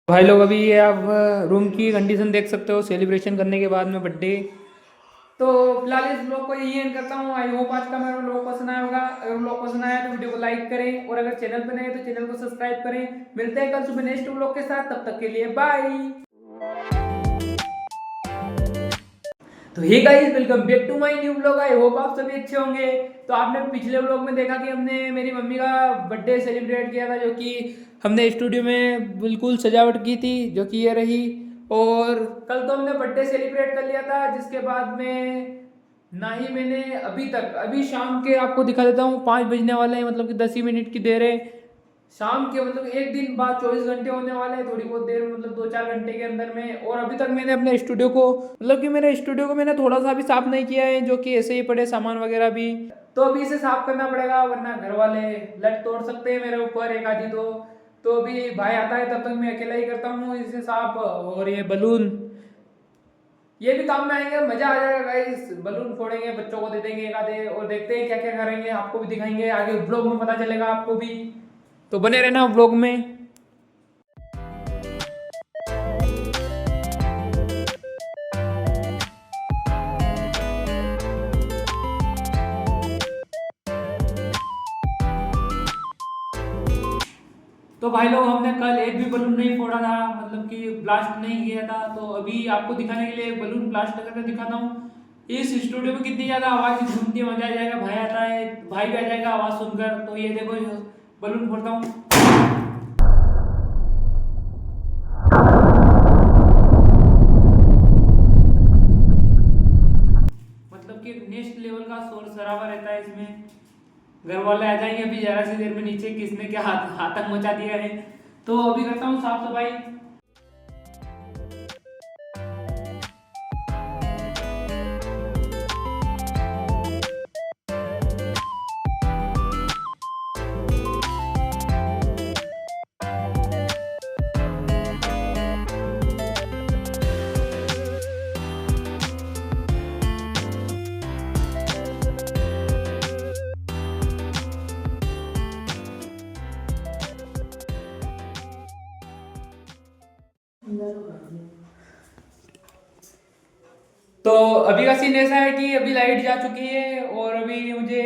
भाई लोग अभी ये आप रूम की कंडीशन देख सकते हो सेलिब्रेशन करने के बाद में बर्थडे। तो फिलहाल इस ब्लॉग को यही एंड करता हूँ। आई होप आज का मेरा ब्लॉग पसंद आया होगा। अगर ब्लॉग पसंद आया तो वीडियो को लाइक करें और अगर चैनल पर नए हैं तो चैनल को सब्सक्राइब करें। मिलते हैं कल सुबह नेक्स्ट ब्लॉग के साथ, तब तक के लिए बाय। तो hey guys, welcome back to my new blog. I hope आप सभी अच्छे होंगे। तो आपने पिछले ब्लॉग में देखा कि हमने मेरी मम्मी का बर्थडे सेलिब्रेट किया था, जो कि हमने स्टूडियो में बिल्कुल सजावट की थी, जो कि ये रही। और कल तो हमने बर्थडे सेलिब्रेट कर लिया था, जिसके बाद में ना ही मैंने अभी शाम के आपको दिखा देता हूँ, 5 बजने वाले हैं, मतलब कि 10 ही मिनट की देर है शाम के। मतलब एक दिन बाद 24 घंटे होने वाले हैं, थोड़ी बहुत देर, मतलब 2-4 घंटे के अंदर में। और अभी तक मैंने अपने स्टूडियो को, मतलब कि मेरे स्टूडियो को मैंने थोड़ा सा भी साफ नहीं किया है, जो कि ऐसे ही पड़े सामान वगैरह भी। तो अभी इसे साफ करना पड़ेगा, वरना घर वाले लट तोड़ सकते हैं मेरे ऊपर एक आधी दो। तो अभी भाई आता है, तब तक मैं अकेला ही करता हूँ इसे साफ। और ये बलून, ये भी काम में आएंगे, मजा आ जाएगा गाइस। बलून फोड़ेंगे, बच्चों को दे देंगे एक आधे, और देखते हैं क्या क्या करेंगे, आपको भी दिखाएंगे आगे ब्लॉग में, पता चलेगा आपको भी। तो बने रहना ब्लॉग में। तो भाई लोग, हमने कल एक भी बलून नहीं फोड़ा था, मतलब कि ब्लास्ट नहीं किया था। तो अभी आपको दिखाने के लिए बलून ब्लास्ट करके दिखाता हूँ। इस स्टूडियो में कितनी ज़्यादा आवाज़ घूमती है, मजा आ जाएगा। भाई आता है, भाई भी आ जाएगा आवाज़ सुनकर। तो ये देखो, बलून फोड़ता हूँ। मतलब कि नेक्स्ट लेवल का शोर शराबा रहता है इसमें। घर वाले आ जाएंगे अभी जरा सी देर में नीचे, किसने क्या आतंक मचा दिया है। तो अभी करता हूँ साफ सफाई। तो अभी का सीन ऐसा है कि अभी लाइट जा चुकी है और अभी मुझे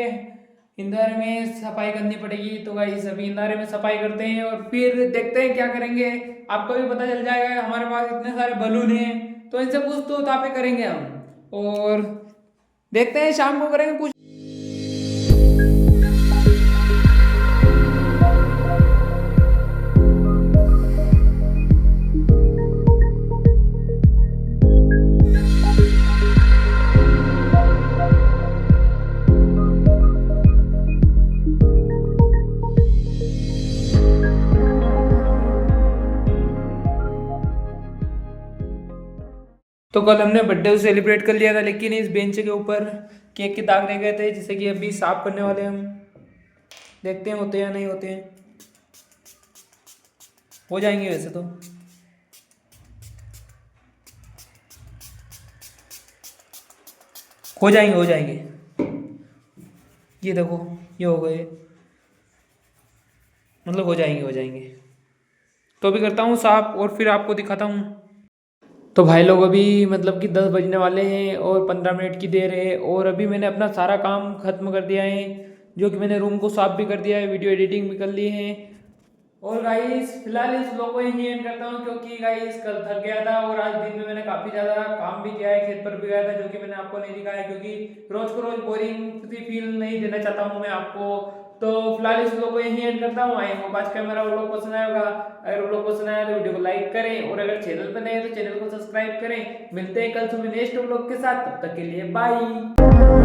इंदारे में सफाई करनी पड़ेगी। तो गाइस अभी इंदारे में सफाई करते हैं और फिर देखते हैं क्या करेंगे। आपको भी पता चल जाएगा, हमारे पास इतने सारे बलून हैं, तो इनसे कुछ तो तापे करेंगे हम। और देखते हैं शाम को करेंगे कुछ। तो कल हमने बर्थडे सेलिब्रेट कर लिया था, लेकिन इस बेंच के ऊपर केक के दाग रह गए थे, जिसे कि अभी साफ करने वाले हैं हम। देखते हैं होते हैं या नहीं होते हैं। हो जाएंगे वैसे तो। हो जाएंगे, हो जाएंगे। ये देखो, ये हो गए, मतलब हो जाएंगे, हो जाएंगे। तो अभी करता हूँ साफ और फिर आपको दिखाता हूँ। तो भाई लोग अभी मतलब कि 10 बजने वाले हैं और 15 मिनट की देर है, और अभी मैंने अपना सारा काम खत्म कर दिया है, जो कि मैंने रूम को साफ भी कर दिया है, वीडियो एडिटिंग भी कर ली है। और गाइस फिलहाल इस ब्लॉग को यहीं एंड करता हूँ, क्योंकि गाइस कल थक गया था और आज दिन में मैंने काफ़ी ज़्यादा काम भी किया है, खेत पर भी गया था, जो कि मैंने आपको नहीं दिखाया, क्योंकि रोज को रोज बोरिंग फील नहीं देना चाहता हूँ मैं आपको। तो फिलहाल इस ब्लॉग को यहीं एंड करता हूँ। आई होप आज का मेरा ब्लॉग पसंद आया होगा। अगर ब्लॉग पसंद आया तो वीडियो को लाइक करें, और अगर चैनल पर नए हैं तो चैनल को सब्सक्राइब करें। मिलते हैं कल सुबह नेक्स्ट ब्लॉग के साथ, तब तक के लिए बाय।